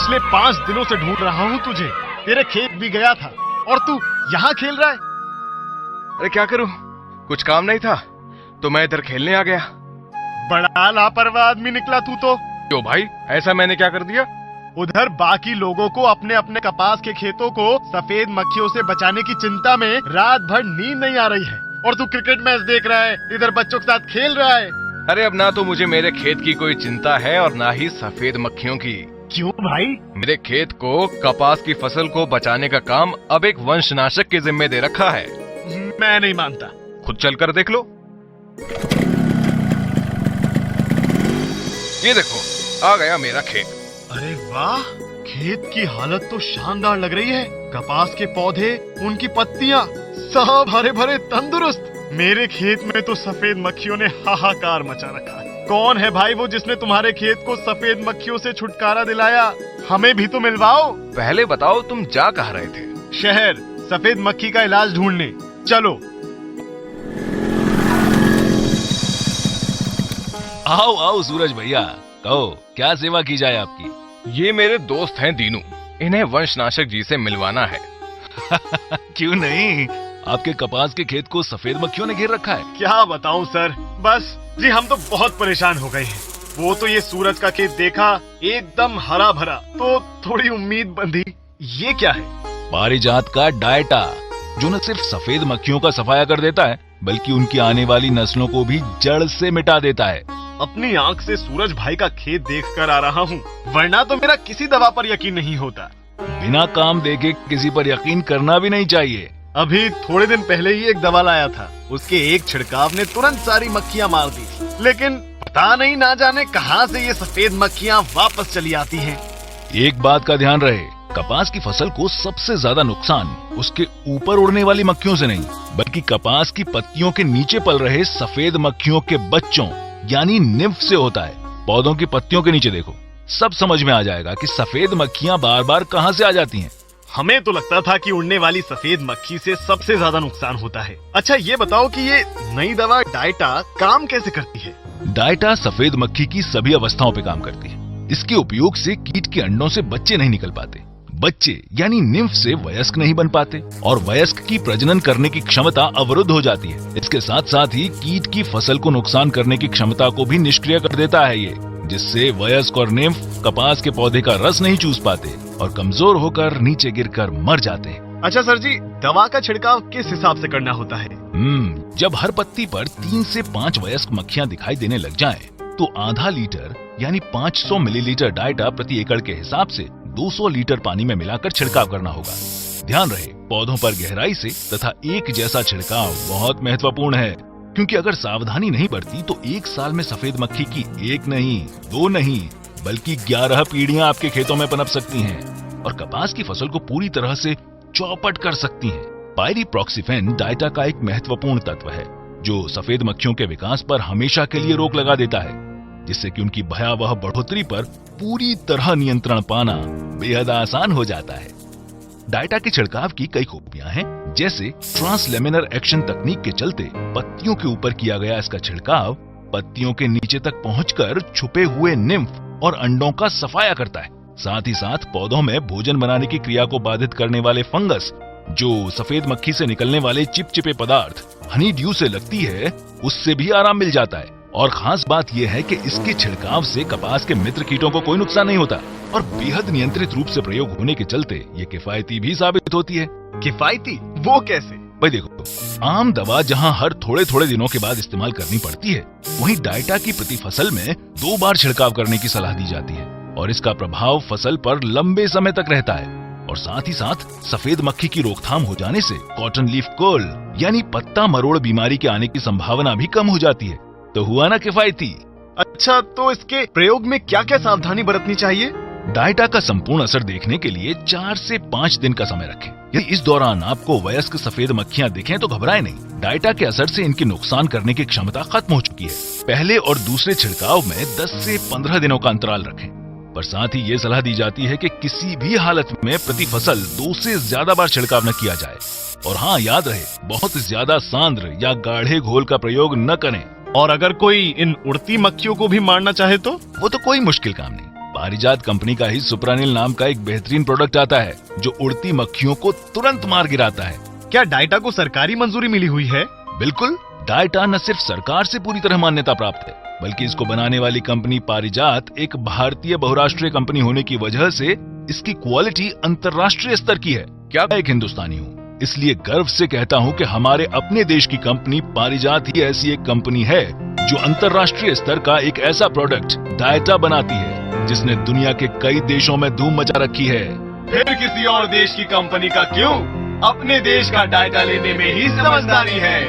पिछले 5 दिनों से ढूंढ रहा हूँ तुझे। तेरे खेत भी गया था और तू यहाँ खेल रहा है। अरे क्या करूं, कुछ काम नहीं था तो मैं इधर खेलने आ गया। बड़ा लापरवाह आदमी निकला तू तो। क्यों भाई, ऐसा मैंने क्या कर दिया? उधर बाकी लोगों को अपने अपने कपास के खेतों को सफेद मक्खियों से बचाने की चिंता में रात भर नींद नहीं आ रही है और तू क्रिकेट मैच देख रहा है, इधर बच्चों के साथ खेल रहा है। अरे अब ना तो मुझे मेरे खेत की कोई चिंता है और ना ही सफेद मक्खियों की। क्यों भाई? मेरे खेत को कपास की फसल को बचाने का काम अब एक वंशनाशक के जिम्मे दे रखा है। मैं नहीं मानता। खुद चलकर देख लो। ये देखो, आ गया मेरा खेत। अरे वाह, खेत की हालत तो शानदार लग रही है। कपास के पौधे, उनकी पत्तियां सब हरे भरे तंदुरुस्त। मेरे खेत में तो सफेद मक्खियों ने हाहाकार मचा रखा है। कौन है भाई वो जिसने तुम्हारे खेत को सफेद मक्खियों से छुटकारा दिलाया? हमें भी तो मिलवाओ। पहले बताओ, तुम जा कहाँ रहे थे? शहर सफेद मक्खी का इलाज ढूंढने। चलो। आओ आओ सूरज भैया, कहो क्या सेवा की जाए आपकी? ये मेरे दोस्त हैं दीनू, इन्हें वंशनाशक जी से मिलवाना है। क्यों नहीं, आपके कपास के खेत को सफेद मक्खियों ने घेर रखा है। क्या बताऊं सर, बस जी हम तो बहुत परेशान हो गए हैं। वो तो ये सूरज का खेत देखा, एकदम हरा भरा, तो थोड़ी उम्मीद बंधी। ये क्या है? पारिजात का डायटा, जो न सिर्फ सफेद मक्खियों का सफाया कर देता है बल्कि उनकी आने वाली नस्लों को भी जड़ से मिटा देता है। अपनी आंख से सूरज भाई का खेत देखकर आ रहा हूँ, वरना तो मेरा किसी दवा पर यकीन नहीं होता। बिना काम देखे किसी पर यकीन करना भी नहीं चाहिए। अभी थोड़े दिन पहले ही एक दवा लाया था, उसके एक छिड़काव ने तुरंत सारी मक्खियाँ मार दी, लेकिन पता नहीं ना जाने कहां से ये सफेद मक्खियाँ वापस चली आती हैं। एक बात का ध्यान रहे, कपास की फसल को सबसे ज्यादा नुकसान उसके ऊपर उड़ने वाली मक्खियों से नहीं, बल्कि कपास की पत्तियों के नीचे पल रहे सफेद मक्खियों के बच्चों यानी निम्फ से होता है। पौधों की पत्तियों के नीचे देखो, सब समझ में आ जाएगा कि सफेद मक्खियां बार बार कहां से आ जाती हैं। हमें तो लगता था कि उड़ने वाली सफेद मक्खी से सबसे ज्यादा नुकसान होता है। अच्छा ये बताओ कि ये नई दवा डायटा काम कैसे करती है? डायटा सफेद मक्खी की सभी अवस्थाओं पे काम करती है। इसके उपयोग से कीट के अंडों से बच्चे नहीं निकल पाते, बच्चे यानी निम्फ से वयस्क नहीं बन पाते और वयस्क की प्रजनन करने की क्षमता अवरुद्ध हो जाती है। इसके साथ साथ ही कीट की फसल को नुकसान करने की क्षमता को भी निष्क्रिय कर देता है ये, जिससे वयस्क और निम्फ कपास के पौधे का रस नहीं चूस पाते और कमजोर होकर नीचे गिरकर मर जाते हैं। अच्छा सर जी, दवा का छिड़काव किस हिसाब से करना होता है? जब हर पत्ती पर 3 से 5 वयस्क मक्खियां दिखाई देने लग जाएं, तो आधा लीटर यानी 500 मिलीलीटर डायटा प्रति एकड़ के हिसाब से 200 लीटर पानी में मिलाकर छिड़काव करना होगा। ध्यान रहे, पौधों पर गहराई से तथा एक जैसा छिड़काव बहुत महत्वपूर्ण है, क्योंकि अगर सावधानी नहीं बरती तो एक साल में सफेद मक्खी की 1 नहीं 2 नहीं बल्कि 11 पीढ़ियां आपके खेतों में पनप सकती हैं और कपास की फसल को पूरी तरह से चौपट कर सकती हैं। पायरीप्रॉक्सीफेन डायटा का एक महत्वपूर्ण तत्व है जो सफेद मक्खियों के विकास पर हमेशा के लिए रोक लगा देता है, जिससे कि उनकी भयावह बढ़ोतरी पर पूरी तरह नियंत्रण पाना बेहद आसान हो जाता है। डायटा के छिड़काव की कई खूबियां हैं, जैसे ट्रांसलेमिनर एक्शन तकनीक के चलते पत्तियों के ऊपर किया गया इसका छिड़काव पत्तियों के नीचे तक पहुंचकर छुपे हुए निम्फ और अंडों का सफाया करता है। साथ ही साथ पौधों में भोजन बनाने की क्रिया को बाधित करने वाले फंगस, जो सफेद मक्खी से निकलने वाले चिपचिपे पदार्थ हनी ड्यू से लगती है, उससे भी आराम मिल जाता है। और खास बात यह है कि इसके छिड़काव से कपास के मित्र कीटों को कोई नुकसान नहीं होता और बेहद नियंत्रित रूप से प्रयोग होने के चलते ये किफायती भी साबित होती है। किफायती? वो कैसे? भाई देखो, आम दवा जहाँ हर थोड़े थोड़े दिनों के बाद इस्तेमाल करनी पड़ती है, वहीं डायटा की प्रति फसल में 2 बार छिड़काव करने की सलाह दी जाती है और इसका प्रभाव फसल पर लंबे समय तक रहता है। और साथ ही साथ सफेद मक्खी की रोकथाम हो जाने से कॉटन लीफ कर्ल यानी पत्ता मरोड़ बीमारी के आने की संभावना भी कम हो जाती है। तो हुआ ना किफायती। अच्छा, तो इसके प्रयोग में क्या क्या सावधानी बरतनी चाहिए? डायटा का संपूर्ण असर देखने के लिए 4 से 5 दिन का समय रखें। यदि इस दौरान आपको वयस्क सफेद मक्खियां दिखें तो घबराएं नहीं। डायटा के असर से इनकी नुकसान करने की क्षमता खत्म हो चुकी है। पहले और दूसरे छिड़काव में 10 से 15 दिनों का अंतराल रखें। पर साथ ही ये सलाह दी जाती है कि किसी भी हालत में प्रति फसल 2 से ज्यादा बार छिड़काव न किया जाए। और हाँ, याद रहे, बहुत ज्यादा सांद्र या गाढ़े घोल का प्रयोग न करें। और अगर कोई इन उड़ती मक्खियों को भी मारना चाहे तो? वो तो कोई मुश्किल काम नहीं। पारिजात कंपनी का ही सुप्रानिल नाम का एक बेहतरीन प्रोडक्ट आता है जो उड़ती मक्खियों को तुरंत मार गिराता है। क्या डाइटा को सरकारी मंजूरी मिली हुई है? बिल्कुल, डाइटा न सिर्फ सरकार से पूरी तरह मान्यता प्राप्त है, बल्कि इसको बनाने वाली कंपनी पारिजात एक भारतीय बहुराष्ट्रीय कंपनी होने की वजह से इसकी क्वालिटी अंतर्राष्ट्रीय स्तर की है। क्या मैं एक हिंदुस्तानी हूँ, इसलिए गर्व से कहता हूँ कि हमारे अपने देश की कंपनी पारिजात ही ऐसी एक कंपनी है जो अंतर्राष्ट्रीय स्तर का एक ऐसा प्रोडक्ट डाइटा बनाती है जिसने दुनिया के कई देशों में धूम मचा रखी है। फिर किसी और देश की कंपनी का क्यों? अपने देश का डाइटा लेने में ही समझदारी है।